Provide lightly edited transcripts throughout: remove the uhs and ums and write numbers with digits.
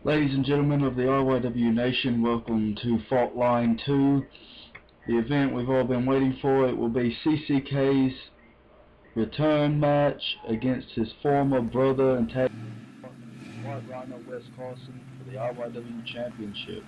Ladies and gentlemen of the RYW Nation, welcome to Fault Line 2, the event we've all been waiting for. It will be CCK's return match against his former brother and tag partner, White Rhino Wes Carson, for the RYW Championship.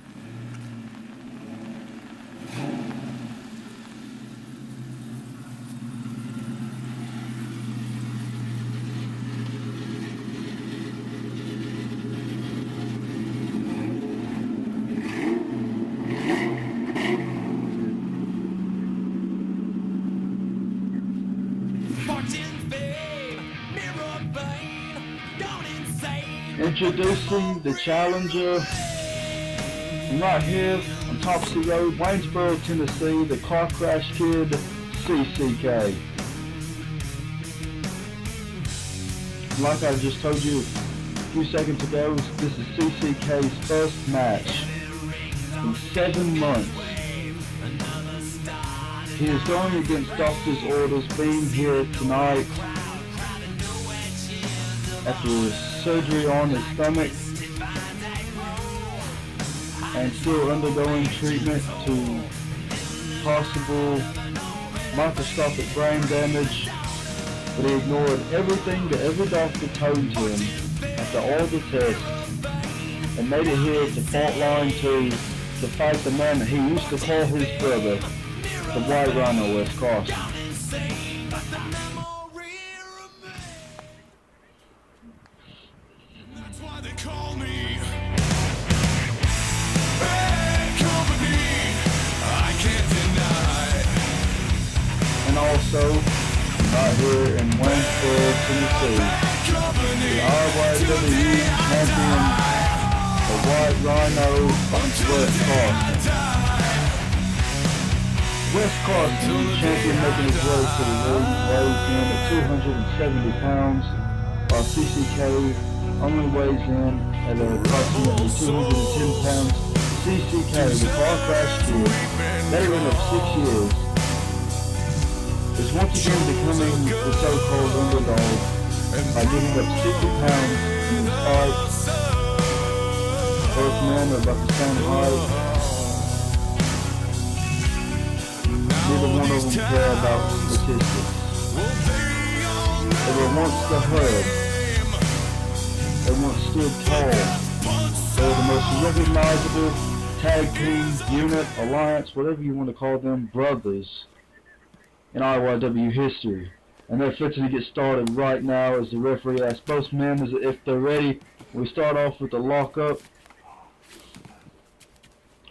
Introducing the challenger from right here on Topsy Road, Waynesboro, Tennessee, the Car Crash Kid, CCK. Like I just told you a few seconds ago, this is CCK's first match in 7 months. He is going against doctor's orders, being here tonight after surgery on his stomach and still undergoing treatment to possible microscopic brain damage, but he ignored everything that every doctor told him after all the tests and made it here to Fault Line 2 to fight the man that he used to call his brother, the White Rhino Wes Carson. And also, right here in Waynesboro, Tennessee, the RYW champion, the White Rhino, Wes Carson. Wes Carson, champion, making his way to the ring, weighs in at 270 pounds, while CCK only weighs in at approximately 210 pounds. CCK, the Car Crash Kid, veteran of 6 years, is once again becoming the so-called underdog by giving up 60 pounds in his fight. Both men are about the same height. Neither one of them care about statistics. They were once the herd. They once stood tall. They were the most recognizable tag team, unit, alliance, whatever you want to call them, brothers in RYW history. And they're fixing to get started right now as the referee asks both men if they're ready. We start off with the lockup.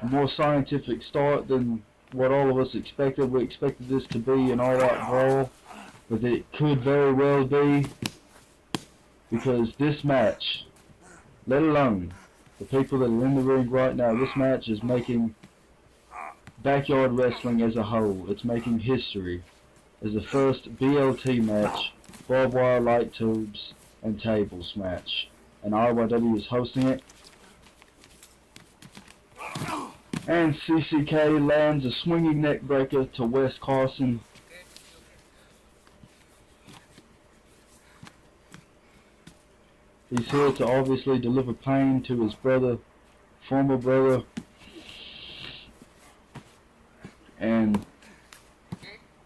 A more scientific start than what all of us expected. We expected this to be an all-out brawl, but it could very well be, because this match, let alone the people that are in the ring right now, this match is making backyard wrestling as a whole. It's making history as the first BLT match, barbed wire, light tubes, and tables match. And RYW is hosting it. And CCK lands a swinging neck breaker to Wes Carson. He's here to obviously deliver pain to his brother, former brother. And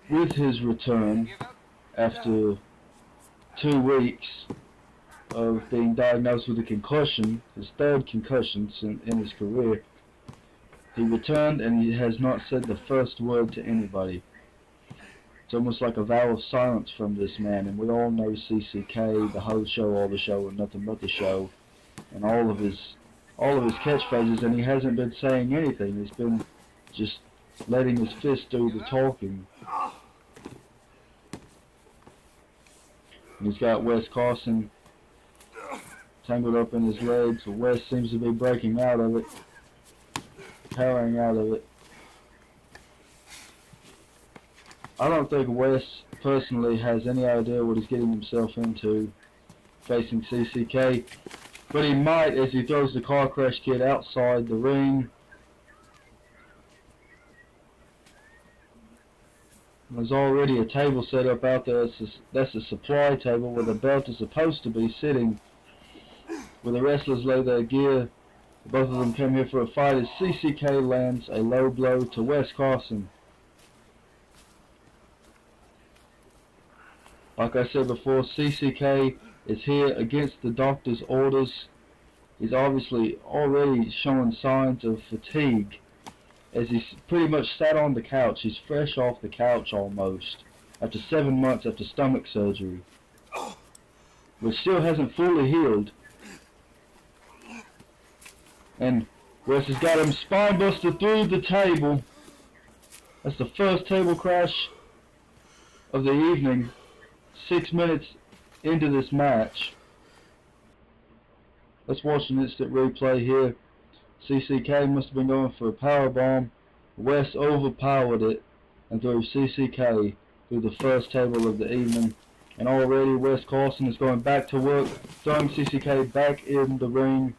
with his return, after 2 weeks of being diagnosed with a concussion, his third concussion in his career, he returned and he has not said the first word to anybody. It's almost like a vow of silence from this man, and we all know CCK, the whole show, all the show, and nothing but the show, and all of his catchphrases, and he hasn't been saying anything. He's been just letting his fist do the talking. And he's got Wes Carson tangled up in his legs, but Wes seems to be breaking out of it, powering out of it. I don't think Wes personally has any idea what he's getting himself into facing CCK, but he might as he throws the Car Crash Kid outside the ring. There's already a table set up out there. That's a supply table where the belt is supposed to be sitting, where the wrestlers lay their gear Both of them came here for a fight as CCK lands a low blow to Wes Carson. Like I said before, CCK is here against the doctor's orders. He's obviously already showing signs of fatigue as he's pretty much sat on the couch. He's fresh off the couch almost after 7 months after stomach surgery, which still hasn't fully healed. And Wes has got him spine busted through the table. That's the first table crash of the evening, 6 minutes into this match. Let's watch an instant replay here. CCK must have been going for a power bomb. Wes overpowered it and threw CCK through the first table of the evening. And already Wes Carson is going back to work, throwing CCK back in the ring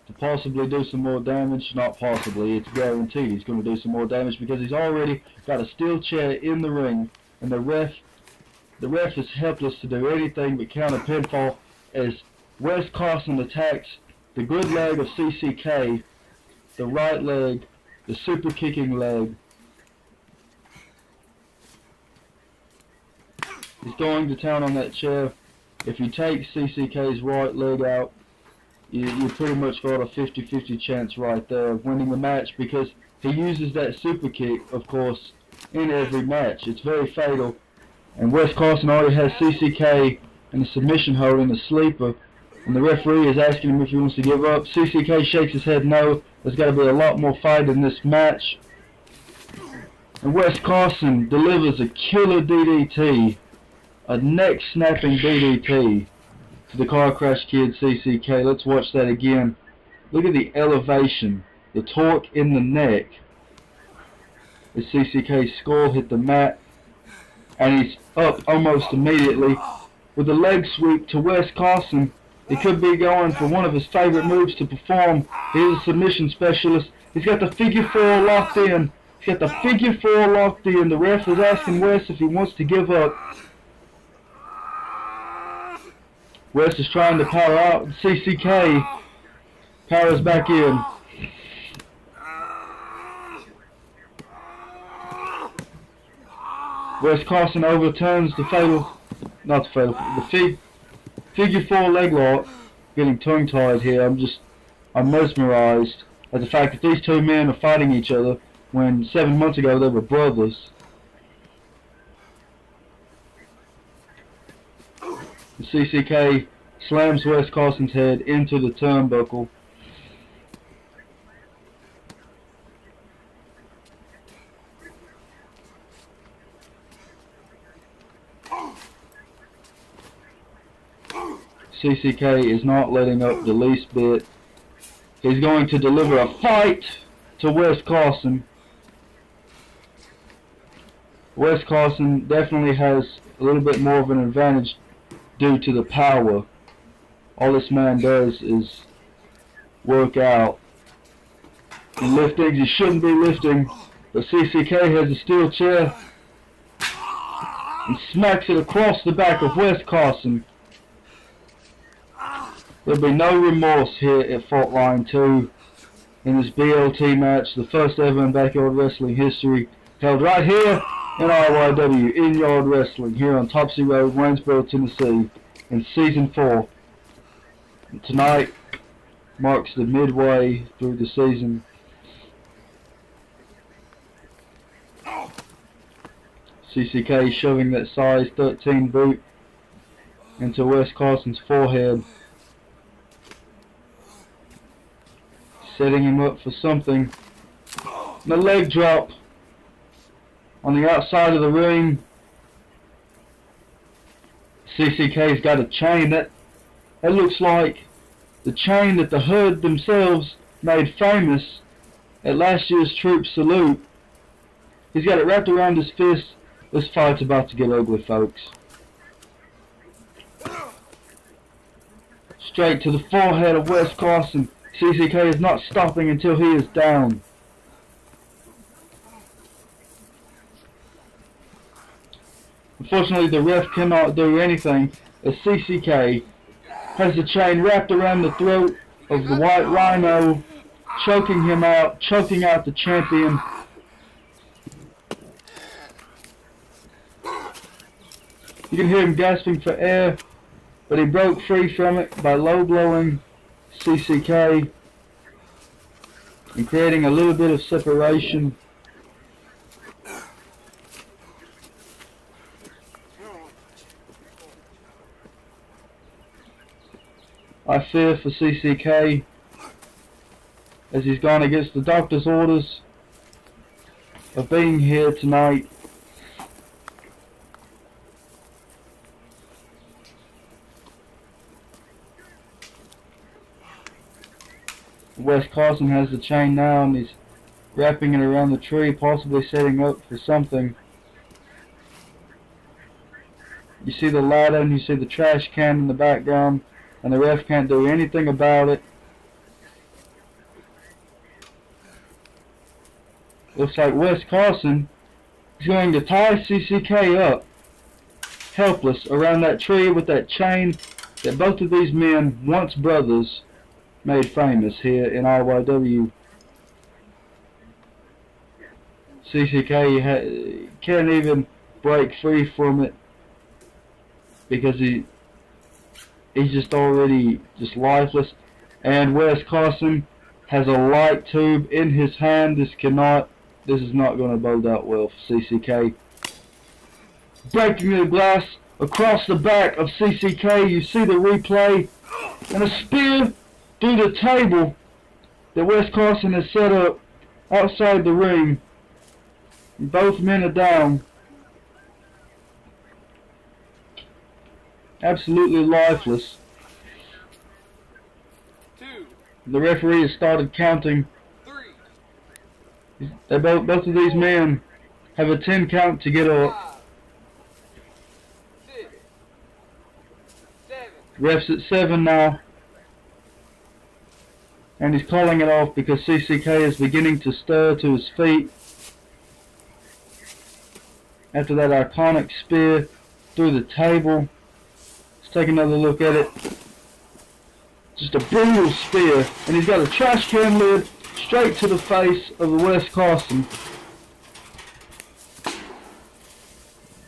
to possibly do some more damage. Not possibly, it's guaranteed he's going to do some more damage because he's already got a steel chair in the ring, and the ref is helpless to do anything but count a pinfall as Wes Carson attacks the good leg of CCK, the right leg, the super kicking leg. He's going to town on that chair. If you take CCK's right leg out, you pretty much got a 50-50 chance right there of winning the match, because he uses that super kick, of course, in every match. It's very fatal. And Wes Carson already has CCK in a submission hold in a sleeper, and the referee is asking him if he wants to give up. CCK shakes his head no. There's got to be a lot more fight in this match. And Wes Carson delivers a killer DDT, a neck-snapping DDT to the car crash kid CCK. Let's watch that again. Look at the elevation, the torque in the neck as CCK's skull hit the mat, and he's up almost immediately with a leg sweep to Wes Carson. He could be going for one of his favorite moves to perform. He's a submission specialist. He's got the figure 4 locked in. He's got the figure 4 locked in. The ref is asking Wes if he wants to give up. Wes is trying to power out. CCK powers back in. Wes Carson overturns the figure 4 leg lock. Getting tongue-tied here. I'm mesmerized at the fact that these two men are fighting each other when 7 months ago they were brothers. The CCK slams Wes Carson's head into the turnbuckle. CCK is not letting up the least bit. He's going to deliver a fight to Wes Carson. Wes Carson definitely has a little bit more of an advantage due to the power. All this man does is work out and lift things he shouldn't be lifting. But CCK has a steel chair and smacks it across the back of Wes Carson. There'll be no remorse here at Fault Line 2 in this BLT match, the first ever in backyard wrestling history, held right here in RYW, In Yard Wrestling, here on Topsy Road, Waynesboro, Tennessee, in Season 4. And tonight marks the midway through the season. CCK shoving that size 13 boot into Wes Carson's forehead, setting him up for something. And a leg drop on the outside of the ring. CCK's got a chain that looks like the chain that the Hood themselves made famous at last year's Troop Salute. He's got it wrapped around his fist. This fight's about to get ugly, folks. Straight to the forehead of Wes Carson. CCK is not stopping until he is down. Unfortunately, the ref cannot do anything as CCK has the chain wrapped around the throat of the White Rhino choking him out, choking out the champion. You can hear him gasping for air, but he broke free from it by low-blowing CCK and creating a little bit of separation. I fear for CCK as he's gone against the doctor's orders of being here tonight. Wes Carson has the chain now and he's wrapping it around the tree, possibly setting up for something. You see the ladder and you see the trash can in the background, and the ref can't do anything about it. Looks like Wes Carson is going to tie CCK up, helpless, around that tree with that chain that both of these men, once brothers, made famous here in IYW. CCK can't even break free from it because he's just already lifeless. And Wes Carson has a light tube in his hand. This is not going to bode out well for CCK. Breaking the glass across the back of CCK. You see the replay, and a spear through the table that Wes Carson has set up outside the ring. Both men are down. Absolutely lifeless. The referee has started counting. Both of these men have a 10 count to get up. Ref's at 7 now. And he's calling it off because CCK is beginning to stir to his feet after that iconic spear through the table. Let's take another look at it. Just a brutal spear, and he's got a trash can lid straight to the face of the Wes Carson.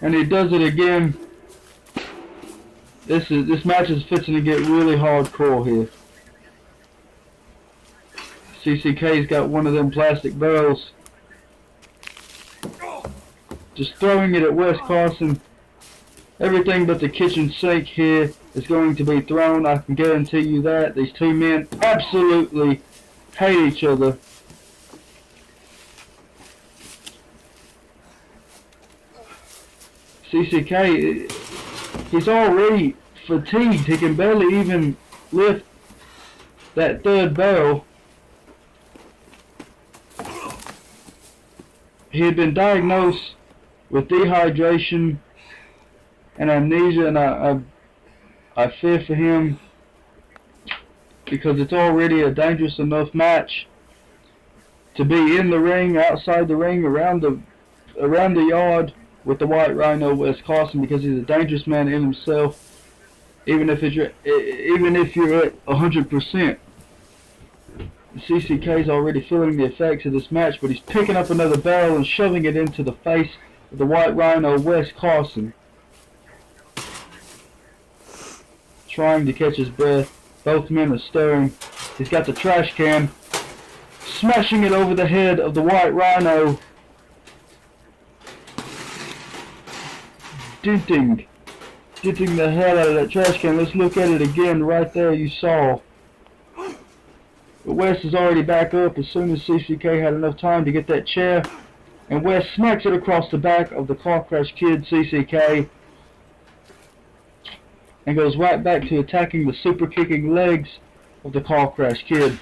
And he does it again. This match is fixing to get really hardcore here. CCK's got one of them plastic barrels. Just throwing it at Wes Carson. Everything but the kitchen sink here is going to be thrown. I can guarantee you that. These two men absolutely hate each other. CCK, he's already fatigued. He can barely even lift that third barrel. He had been diagnosed with dehydration and amnesia, and I fear for him because it's already a dangerous enough match to be in the ring, outside the ring, around the yard with the White Rhino Wes Carson, because he's a dangerous man in himself, even if you're at 100%. CCK's already feeling the effects of this match, but he's picking up another barrel and shoving it into the face of the White Rhino Wes Carson, trying to catch his breath. Both men are stirring. He's got the trash can, smashing it over the head of the White Rhino, denting the hell out of that trash can. Let's look at it again. Right there, you saw. But Wes is already back up as soon as CCK had enough time to get that chair, and Wes smacks it across the back of the Car Crash Kid, CCK, and goes right back to attacking the super kicking legs of the Car Crash Kid.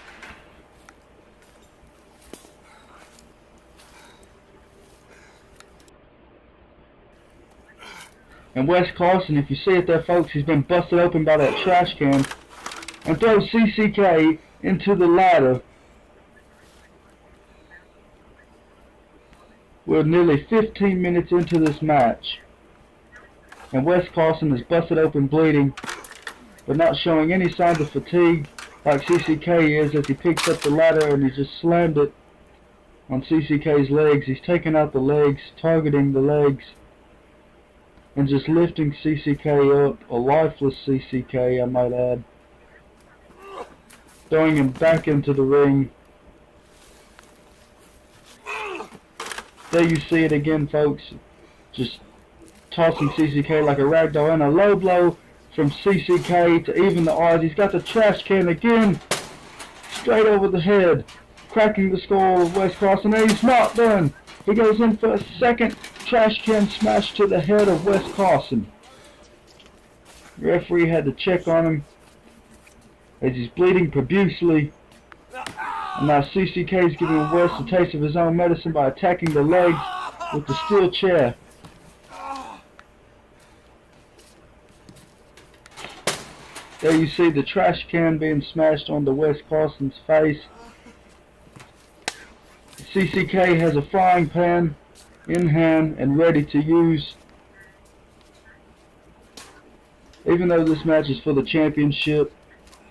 And Wes Carson, if you see it there, folks, he's been busted open by that trash can and throws CCK into the ladder. We're nearly 15 minutes into this match, and Wes Carson is busted open bleeding, but not showing any signs of fatigue. like CCK is, as he picks up the ladder and he just slammed it on CCK's legs. He's taking out the legs, targeting the legs, and just lifting CCK up, a lifeless CCK I might add, throwing him back into the ring. There you see it again, folks, just tossing CCK like a ragdoll, and a low blow from CCK to even the odds. He's got the trash can again, straight over the head, cracking the skull of Wes Carson, and he's not done. He goes in for a second trash can smash to the head of Wes Carson. The referee had to check on him as he's bleeding profusely. And now CCK is giving Wes a taste of his own medicine by attacking the legs with the steel chair. There you see the trash can being smashed onto Wes Carson's face. CCK has a frying pan in hand and ready to use. Even though this match is for the championship,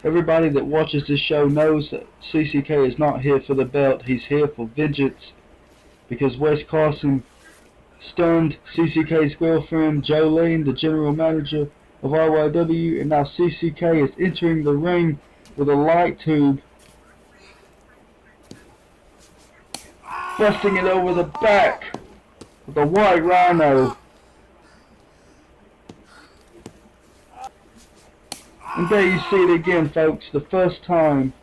everybody that watches this show knows that CCK is not here for the belt. He's here for vengeance, because Wes Carson stunned CCK's girlfriend, Jolene, the general manager of RYW, and now CCK is entering the ring with a light tube, busting it over the back with a white rhino. And there you see it again, folks, the first time.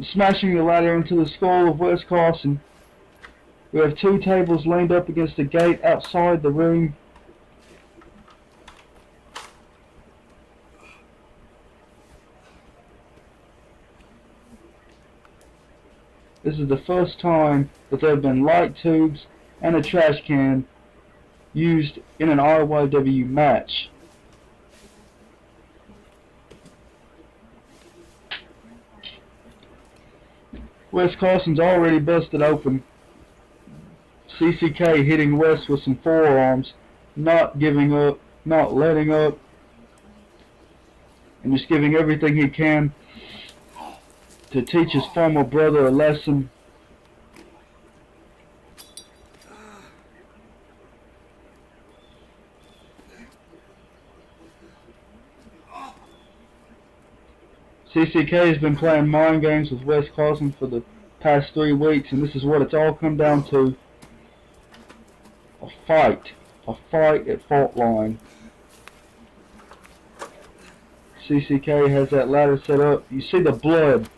Smashing the ladder into the skull of Wes Carson. We have two tables lined up against the gate outside the ring. This is the first time that there have been light tubes and a trash can used in an RYW match. Wes Carson's already busted open. CCK hitting Wes with some forearms, not giving up, not letting up, and just giving everything he can to teach his former brother a lesson. CCK has been playing mind games with Wes Carson for the past 3 weeks, and this is what it's all come down to. A fight at fault line. CCK has that ladder set up. You see the blood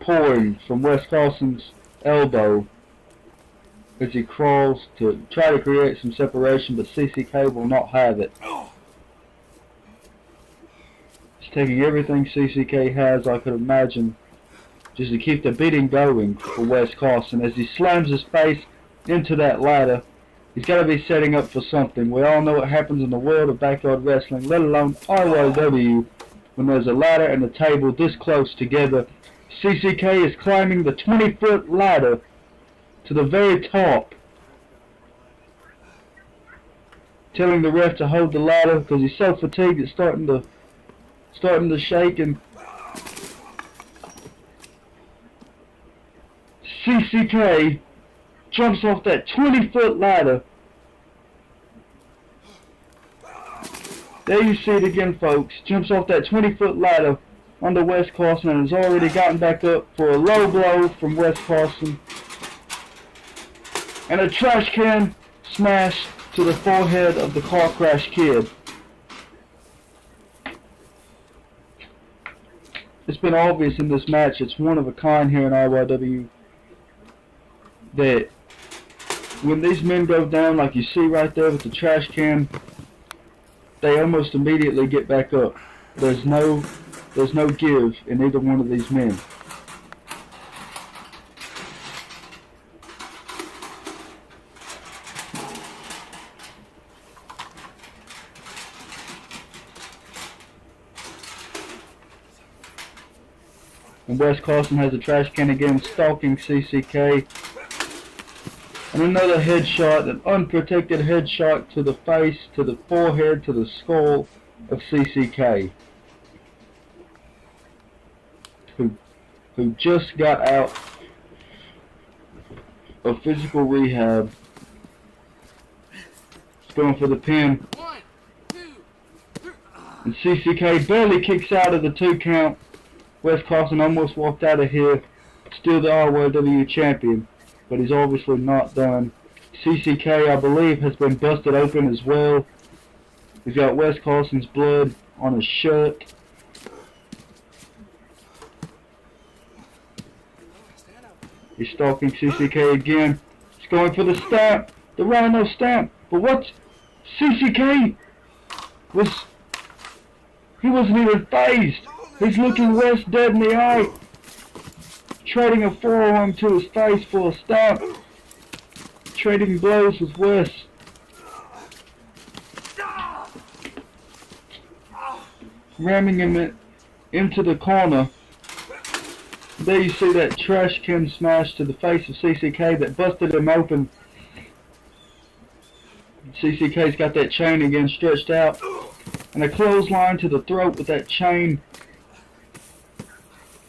pouring from Wes Carson's elbow as he crawls to try to create some separation, but CCK will not have it. He's taking everything CCK has, I could imagine, just to keep the beating going for Wes Carson. As he slams his face into that ladder, he's got to be setting up for something. We all know what happens in the world of backyard wrestling, let alone RYW, when there's a ladder and a table this close together. CCK is climbing the 20-foot ladder to the very top, telling the ref to hold the ladder because he's so fatigued it's starting to shake. And CCK jumps off that 20-foot ladder. There you see it again, folks. Jumps off that 20-foot ladder onto Wes Carson and has already gotten back up for a low blow from Wes Carson. And a trash can smash to the forehead of the car crash kid. It's been obvious in this match, it's one of a kind here in RYW, that when these men go down like you see right there with the trash can, they almost immediately get back up. There's no give in either one of these men. And Wes Carson has the trash can again, stalking CCK. And another headshot, an unprotected headshot to the face, to the forehead, to the skull of CCK. who just got out of physical rehab. He's going for the pin. And CCK barely kicks out of the 2 count. Wes Carson almost walked out of here. Still the RYW champion, but he's obviously not done. CCK, I believe, has been busted open as well. He's got Wes Carson's blood on his shirt. He's stalking CCK again. He's going for the stamp, the Rhino stamp. But what? CCK he wasn't even phased. He's looking Wes dead in the eye, trading a forearm to his face for a stamp, trading blows with Wes. Ramming him into the corner. There you see that trash can smash to the face of CCK that busted him open. CCK's got that chain again stretched out. And a clothesline to the throat with that chain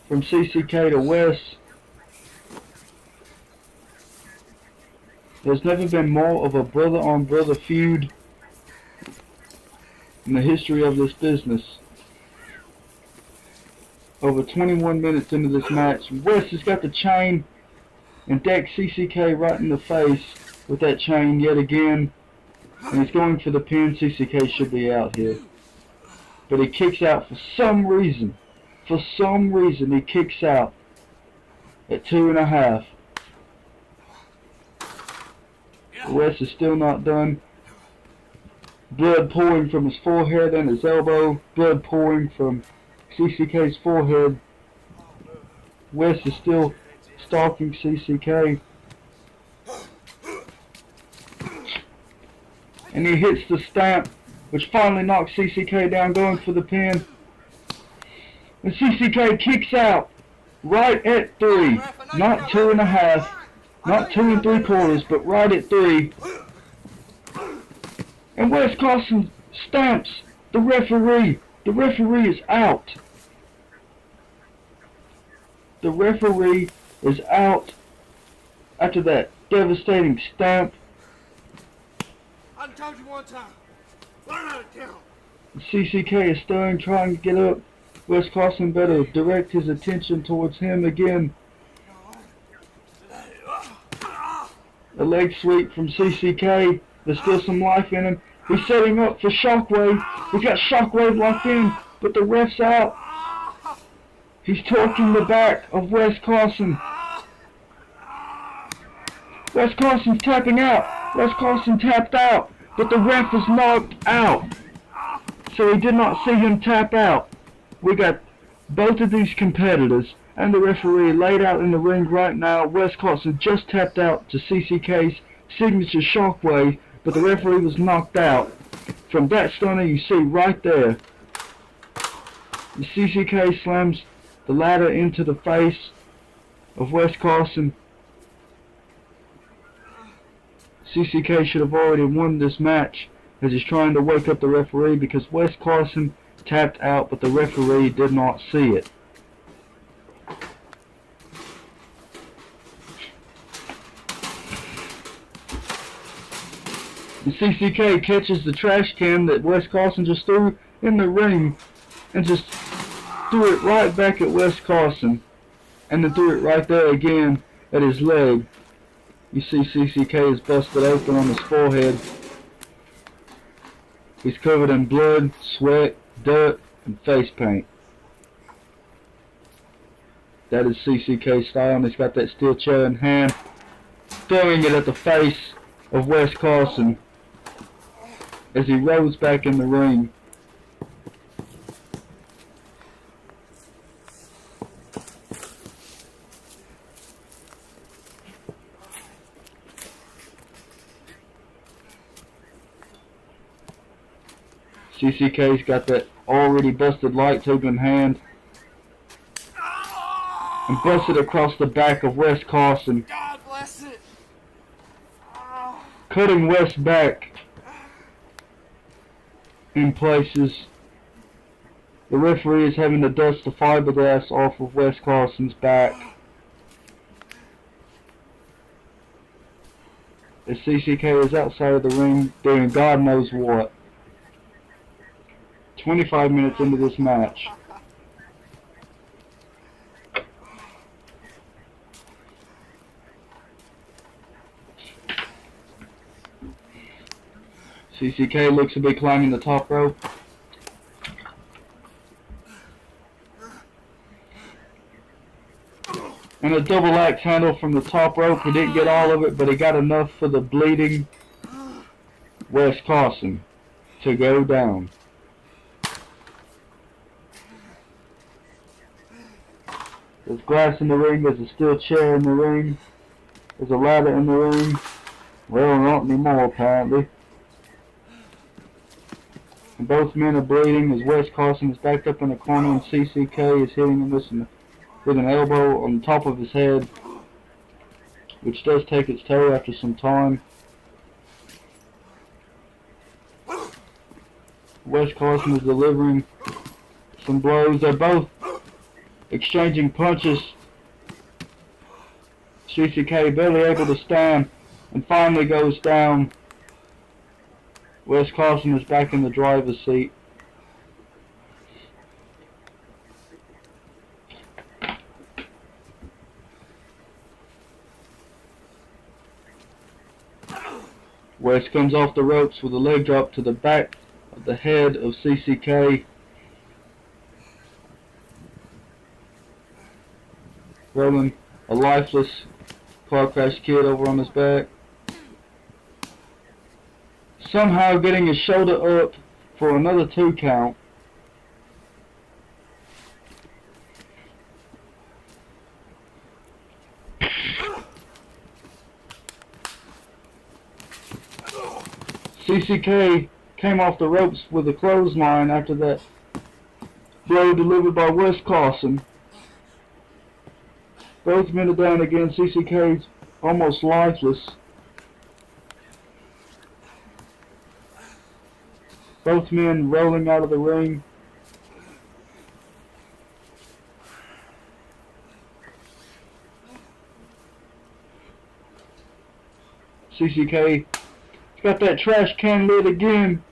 from CCK to Wes. There's never been more of a brother-on-brother feud in the history of this business. Over 21 minutes into this match, Wes has got the chain and decks CCK right in the face with that chain yet again. And he's going for the pin. CCK should be out here. But he kicks out for some reason. For some reason he kicks out at 2.5. Wes is still not done. Blood pouring from his forehead and his elbow. Blood pouring from CCK's forehead. Wes is still stalking CCK. And he hits the stamp, which finally knocks CCK down, going for the pin. And CCK kicks out right at 3. Not 2.5. Not 2 3/4, but right at 3. And Wes Carson stamps the referee. The referee is out. The referee is out after that devastating stamp. I told you one time. Learn how to count. CCK is stirring, trying to get up. Wes Carson better direct his attention towards him again. A leg sweep from CCK. There's still some life in him. He's setting up for Shockwave. He's got Shockwave locked in, but the ref's out. He's torquing the back of Wes Carson. Wes Carson's tapping out. Wes Carson tapped out, but the ref was knocked out. So he did not see him tap out. We got both of these competitors and the referee laid out in the ring right now. Wes Carson just tapped out to CCK's signature Shockwave, but the referee was knocked out. From that stunner you see right there, the CCK slams the ladder into the face of Wes Carson. CCK should have already won this match as he's trying to wake up the referee because Wes Carson tapped out, but the referee did not see it. And CCK catches the trash can that Wes Carson just threw in the ring and just threw it right back at Wes Carson, and then threw it right there again at his leg. You see CCK is busted open on his forehead. He's covered in blood, sweat, dirt, and face paint. That is CCK style, and he's got that steel chair in hand, throwing it at the face of Wes Carson as he rolls back in the ring. CCK's got that already busted light tube in hand and busted across the back of Wes Carson, God bless it. cutting Wes back in places. The referee is having to dust the fiberglass off of Wes Carson's back as CCK is outside of the ring doing God knows what. 25 minutes into this match. CCK looks to be climbing the top rope. And a double axe handle from the top rope. He didn't get all of it, but he got enough for the bleeding Wes Carson to go down. There's glass in the ring, there's a steel chair in the ring, there's a ladder in the ring. Well, not anymore apparently. And both men are bleeding as Wes Carson is backed up in the corner and CCK is hitting him with an elbow on the top of his head, which does take its toll after some time. Wes Carson is delivering some blows. They're both exchanging punches. CCK barely able to stand and finally goes down. Wes Carson is back in the driver's seat. Wes comes off the ropes with a leg drop to the back of the head of CCK. Rolling a lifeless car crash kid over on his back. Somehow getting his shoulder up for another 2 count. CCK came off the ropes with a clothesline after that blow delivered by Wes Carson. Both men are down again. CCK's almost lifeless. Both men rolling out of the ring. CCK got that trash can lid again.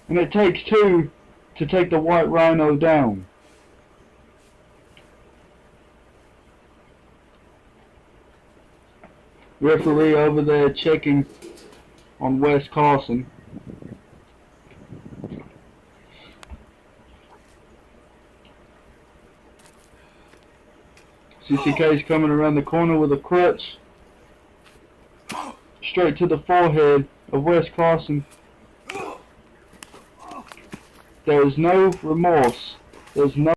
And it takes 2 to take the White Rhino down. Referee over there checking on Wes Carson. CCK's coming around the corner with a crutch. Straight to the forehead of Wes Carson. There is no remorse. There's no